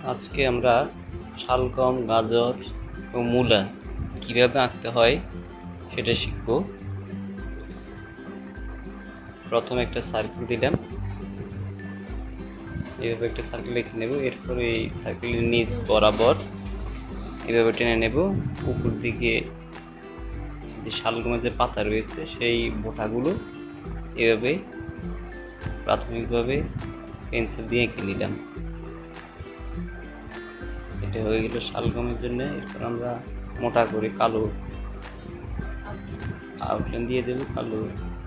আজকে আমরা শালগম, গাজর এবং মূলা কীভাবে আঁকতে হয় সেটা শিখব। প্রথমে একটা সার্কেল দিলাম, এইভাবে একটা সার্কেল এঁকে নেব। এরপরে এই সার্কেলের নিচ বরাবর এভাবে টেনে নেব। উপর দিকে যে শালগমের যে পাতা রয়েছে সেই বোটাগুলো এভাবে প্রাথমিকভাবে পেন্সিল দিয়ে এঁকে নিলাম। এটা হয়ে গেল শালগমের জন্য। এরপর আমরা মোটা করে কালো আউটলাইন দিয়ে দেব। কালো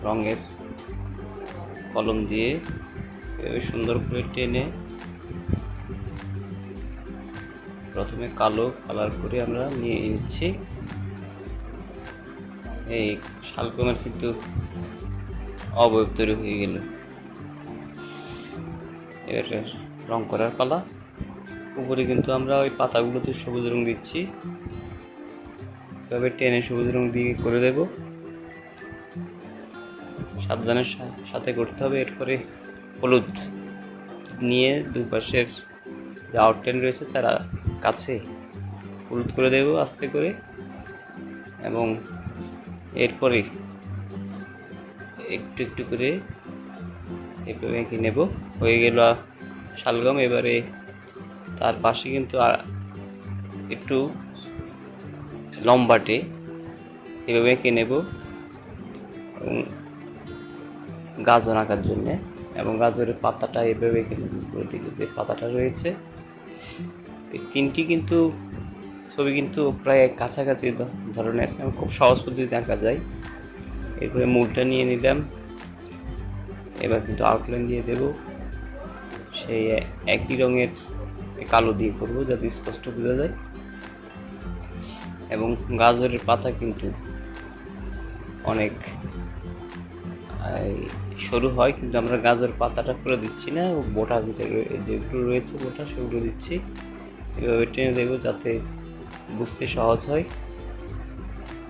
রঙের কলম দিয়ে সুন্দর করে টেনে প্রথমে কালো কালার করে আমরা নিয়ে নিচ্ছি। এই শালগমের কিন্তু অবয়ব তৈরি হয়ে গেল। এবার রং করার পালা। উপরে কিন্তু আমরা ওই পাতাগুলোতে সবুজ রং দিচ্ছি, এভাবে টেনে সবুজ রং দিয়ে করে দেব। সাবধানের সাথে করতে হবে। এরপরে হলুদ নিয়ে দুপাশের যে আউটলাইন রয়েছে তারা কাছে হলুদ করে দেব আস্তে করে, এবং এরপরে একটু একটু করে এভাবে এঁকে নেব। হয়ে গেল শালগম। এবারে তার পাশে কিন্তু একটু লম্বাটে এভাবে এঁকে নেব এবং গাজর আঁকার জন্যে, এবং গাজরের পাতাটা এভাবে এঁকে নেব। উপরের দিকে যে পাতাটা রয়েছে, এই তিনটি কিন্তু ছবি কিন্তু প্রায় কাছাকাছি ধরনের, খুব সহজ পদ্ধতিতে আঁকা যায়। এরপরে মূলটা নিয়ে নিলাম। এবার কিন্তু আউটলাইন দিয়ে দেব, সেই একই রঙের কালো দিয়ে করব যাতে স্পষ্ট বোঝা যায়। এবং গাজরের পাতা কিন্তু অনেক সরু হয়, কিন্তু আমরা গাজর পাতাটা করে দিচ্ছি না, বোটা যেগুলো রয়েছে বোটা সেগুলো দিচ্ছি। এভাবে টেনে দেব যাতে বুঝতে সহজ হয়।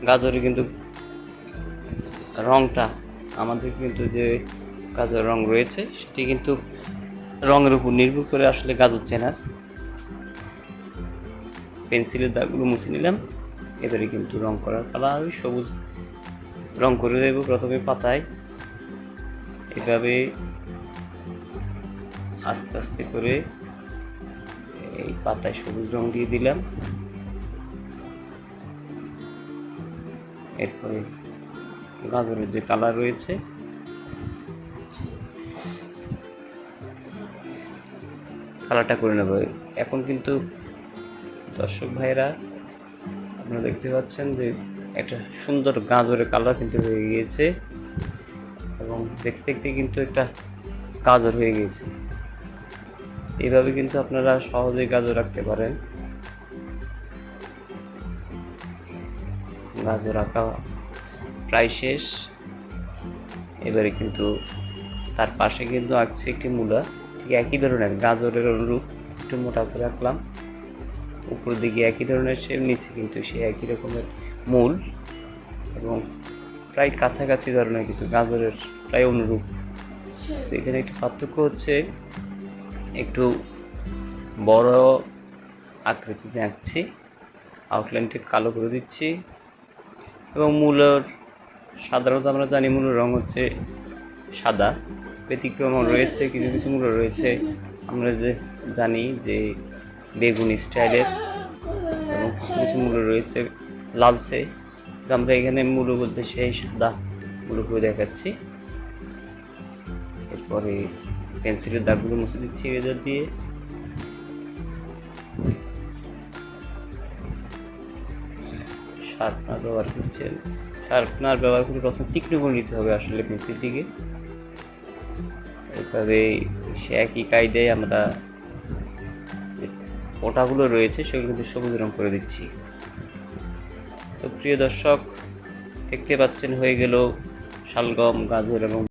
গাজরে কিন্তু রঙটা আমাদের কিন্তু যে গাজর রং রয়েছে সেটি কিন্তু রঙের উপর নির্ভর করে আসলে গাজর চেনার। পেন্সিলের দাগগুলো মুছে নিলাম। এবারে কিন্তু রং করার পালা। আমি সবুজ রং করে দেব প্রথমে পাতায়। এভাবে আস্তে আস্তে করে এই পাতায় সবুজ রং দিয়ে দিলাম। এরপরে গাজরের যে কালার রয়েছে কালারটা করে নেব। এখন কিন্তু দর্শক ভাইরা আপনারা দেখতে পাচ্ছেন যে একটা সুন্দর গাজরের কালার কিন্তু হয়ে গিয়েছে, এবং দেখতে দেখতে কিন্তু একটা গাজর হয়ে গিয়েছে। এইভাবে কিন্তু আপনারা সহজেই গাজর রাখতে পারেন। গাজর আঁকা প্রায় শেষ। এবারে কিন্তু তার পাশে কিন্তু আঁকছি একটি মূলা, ঠিক একই ধরনের গাজরের অনুরূপ, একটু মোটা করে আঁকলাম। উপর দিকে একই ধরনের শেপ, নিচে কিন্তু সে একই রকমের মূল, এবং প্রায় কাছাকাছি ধরনের কিন্তু গাজরের প্রায় অনুরূপ। তো এখানে একটু পার্থক্য হচ্ছে, একটু বড় আকৃতিতে আঁকছি, আউটলাইনটি কালো করে দিচ্ছি। এবং মূলর সাধারণত আমরা জানি মূলের রং হচ্ছে সাদা, ব্যতিক্রম রয়েছে কিছু কিছু মূল রয়েছে আমরা যে জানি যে বেগুনি স্টাইলের, এবং কিছু কিছু মূল রয়েছে লালচে। আমরা এখানে মূল বলতে সেই সাদা মূল করে দেখাচ্ছি। এরপরে পেন্সিলের দাগগুলো মুছে দিচ্ছি ইরেজার দিয়ে। শার্পনার ব্যবহার করছেন, শার্পনার ব্যবহার করে প্রথমে তীক্ষ্ণ করে নিতে হবে আসলে পেন্সিলটিকে। এভাবে সে একই কায়দায় আমরা ওটাগুলো রয়েছে সেগুলো কিন্তু সবুজ রং করে দিচ্ছি। তো প্রিয় দর্শক দেখতে পাচ্ছেন হয়ে গেল শালগম, গাজর এবং